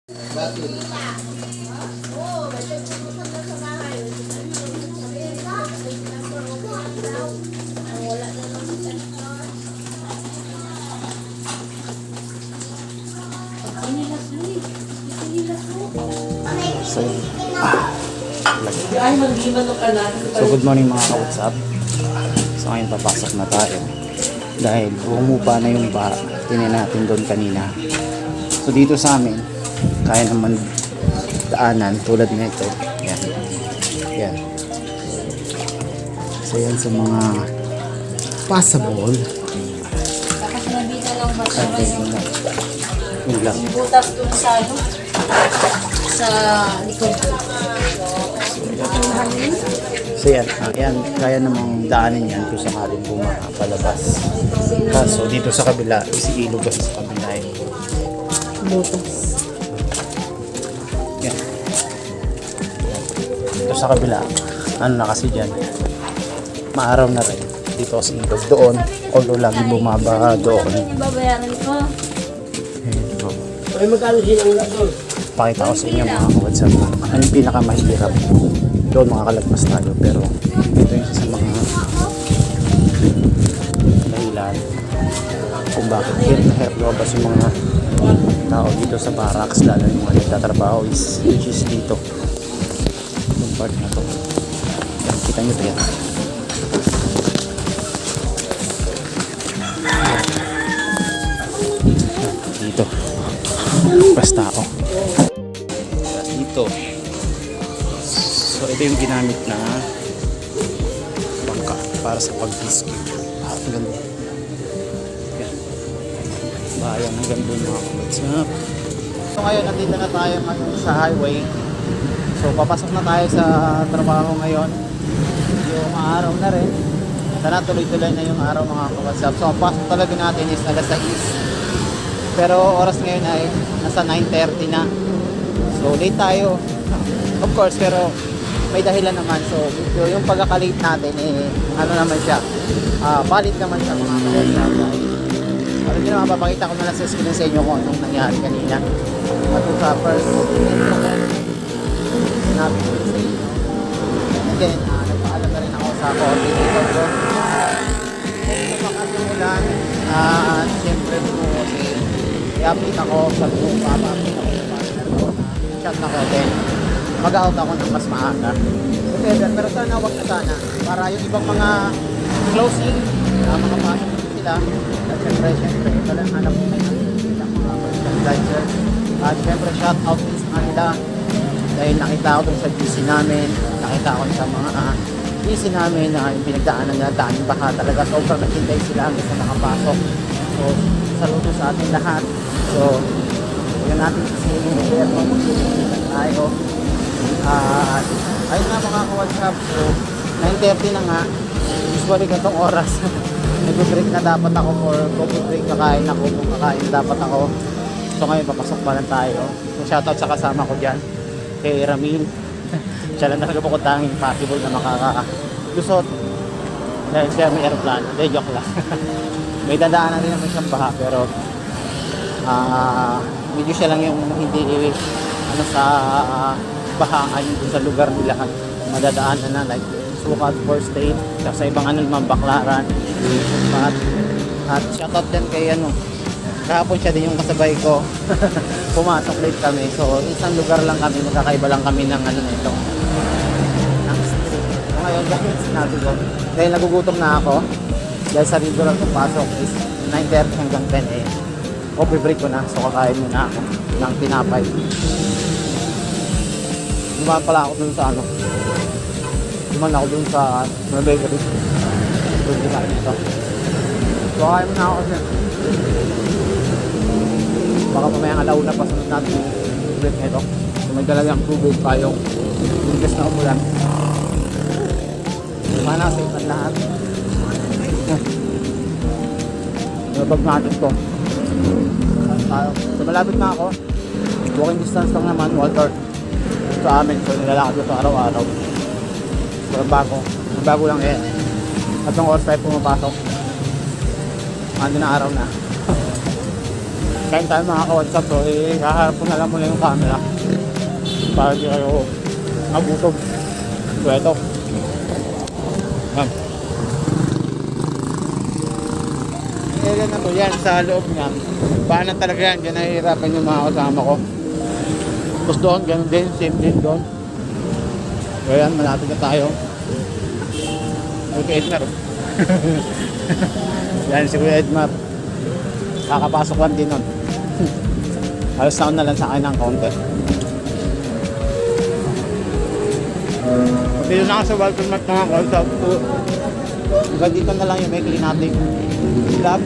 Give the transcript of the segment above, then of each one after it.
So good morning mga ka-WhatsApp. So ngayon papasok na tayo dahil humupa na yung baha. Tingnan natin doon kanina. So dito sa amin kaya naman daanan tulad nito. Yan. Yan. So yan sa mga passable. Tapos nabita lang ba Yun lang. butas dun sa sa likod. So yan, yan, kaya namang daanin yan kung sakaling palabas. Kaso dito sa kabila, si ilog kasi sa kabila eh. Butas. Yan. Dito sa kabila, ano na kasi dyan, maaraw na rin. Dito kasi ilog doon, although laging bumaba doon. Yung babayaran ko. Ay, magkano silang doon? Pakita ko sa inyo mga ka-WhatsApp ano yung pinakamahirap. Doon makakalagpas tayo pero ito yung sa mga dahilan kung bakit hirap lumabas yung mga tao dito sa barracks, lalo yung mga nagtatrabaho which is dito yung part na to. Yan, kita nyo ito yan. Dito pas tao dito. So ito yung ginamit na bangka para sa pag-rescue. Ang ganda. Yan. Bayan ng ganda mga ka-WhatsApp. So ngayon nandito na tayo ngayon sa highway. So papasok na tayo sa trabaho ngayon. Yung araw na rin. Sana tuloy-tuloy na yung araw mga ka-WhatsApp. So ang pasok talaga natin is alas 6. Pero oras ngayon ay nasa 9:30 na. So late tayo. Of course, pero may dahilan naman. So yung pagkakalate natin eh ano naman siya. Valid naman sa mga kapatid. Pero hindi naman papakita ko na lang sa screen sa inyo kung anong nangyari kanina. At sa first sinabi ko sa inyo. Again, nagpaalam na rin ako sa coordinator ko. Kung napakasimulan, siyempre po kasi i-update ako sa buong update ako sa partner ko na chat na ko din. Mag-out ako ng mas maaga. Okay, pero sana wag na sana. Para yung ibang mga closing, mga pasok sila. At siyempre, ito lang hanap ko na yung mga merchandiser. At siyempre, shout out din sa kanila. Dahil nakita ko dun sa GC namin. Nakita ko sa mga GC namin na yung pinagdaanan nila daanin baka talaga sobrang naghintay sila hanggang sa nakapasok. So, saludo sa ating lahat. So, yun natin sisingin tayo. Ayun nga mga ka-WhatsApp. So, 9:30 na nga. Usually ganitong oras. Nag-break na dapat ako for coffee break. Kakain ako kung kakain dapat ako. So ngayon papasok pa lang tayo. So shoutout sa kasama ko dyan. Kay Ramil. Siya lang talaga po kung tanging possible na makakalusot. Dahil siya may aeroplano. Dahil joke lang. May dadaanan rin naman siyang baha. Pero medyo siya lang yung hindi ano sa bahaan dun sa lugar nila madadaanan na like Sukat, First State, sa ibang ano naman Baklaran. At shoutout din kay ano, kahapon siya din yung kasabay ko. Pumasok late kami, so isang lugar lang kami, magkakaiba lang kami ng ano nito ng street. So ngayon dahil sinabi ko dahil nagugutom na ako dahil sa regular kong pasok is 9:30 hanggang 10 AM. Coffee break ko na, so kakain muna ako ng tinapay. Dumaan pala ako dun sa ano. Dumaan ako dun sa bakery. Doon kinain ito. So kakain muna ako siya. Baka pamayang alauna pa sunod natin yung tubig nito. So may talagang tubig pa yung bigas na umulan. Sana safe ang lahat. Nabag natin ito. So malapit na ako. Walking distance lang naman, Walter. Sa amin, so nilalakad ko ito araw-araw. So bago lang eh. At ng oras tayo pumapasok. Ando na araw na. Kain tayo mga ka-WhatsApp. So, haharap ko na lang muna yung camera para di kayo magutom. So, ito. Yan. Area na to yan sa loob niyan. Paanan talaga yan. Diyan nahihirapan yung mga kasama ko. Tapos doon, ganun din. Same din doon. So, yan. Malapit na tayo. Okay, Edmar. Yan si Kuya Edmar. Kakapasok lang din nun. Halos sound na lang sa akin ng counter. Dito na ako sa welcome mat mga call out to. Hanggang dito na lang yung maikli natin vlog.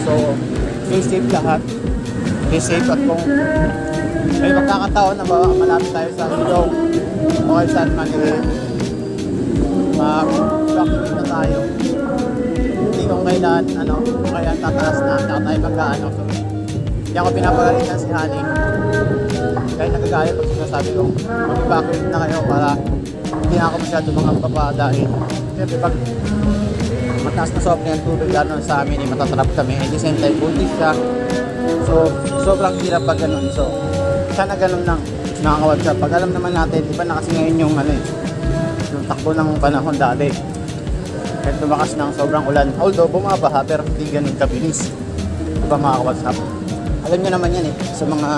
So, stay safe lahat. Stay safe at kung may magkakataon na malapit tayo sa ilog o kay San Manuel, mag-vaccinate na tayo. Hindi kung kailan, kaya tataas na, tsaka tayo magkaano. So, hindi ako pinapagalitan si Honey. Kaya nagagaya pag sinasabi ko, mag-evacuate na kayo para hindi na ako masyado mangambaba dahil siyempre pag mataas na soft na yung tubig lalo sa amin, matatrap kami. At the same time, buntis siya. So, sobrang hirap pag ganun. So, sana ganun lang nakaka-WhatsApp. Pag alam naman natin, iba na kasi ngayon yung yung takbo ng panahon dati. Kahit tumakas ng sobrang ulan. Although bumabaha pero hindi ganun kabilis. Diba mga ka-WhatsApp? Alam nyo naman yan sa mga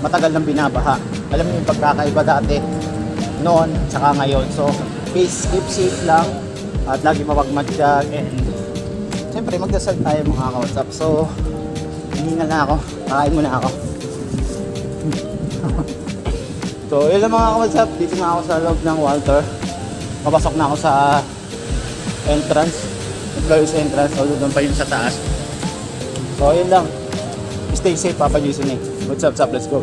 matagal nang binabaha. Alam nyo yung pagkakaiba dati noon tsaka ngayon. So please keep safe lang at lagi mawagmadjag and siyempre magdasal tayo mga ka-WhatsApp. So hindi na ako. Kakain muna ako. So yun lang mga ka-WhatsApp. Dito na ako sa loob ng Walter. Mapasok na ako sa entrance, employees entrance, although doon pa yun sa taas. So yun lang, stay safe Papa Jason eh. What's up, let's go.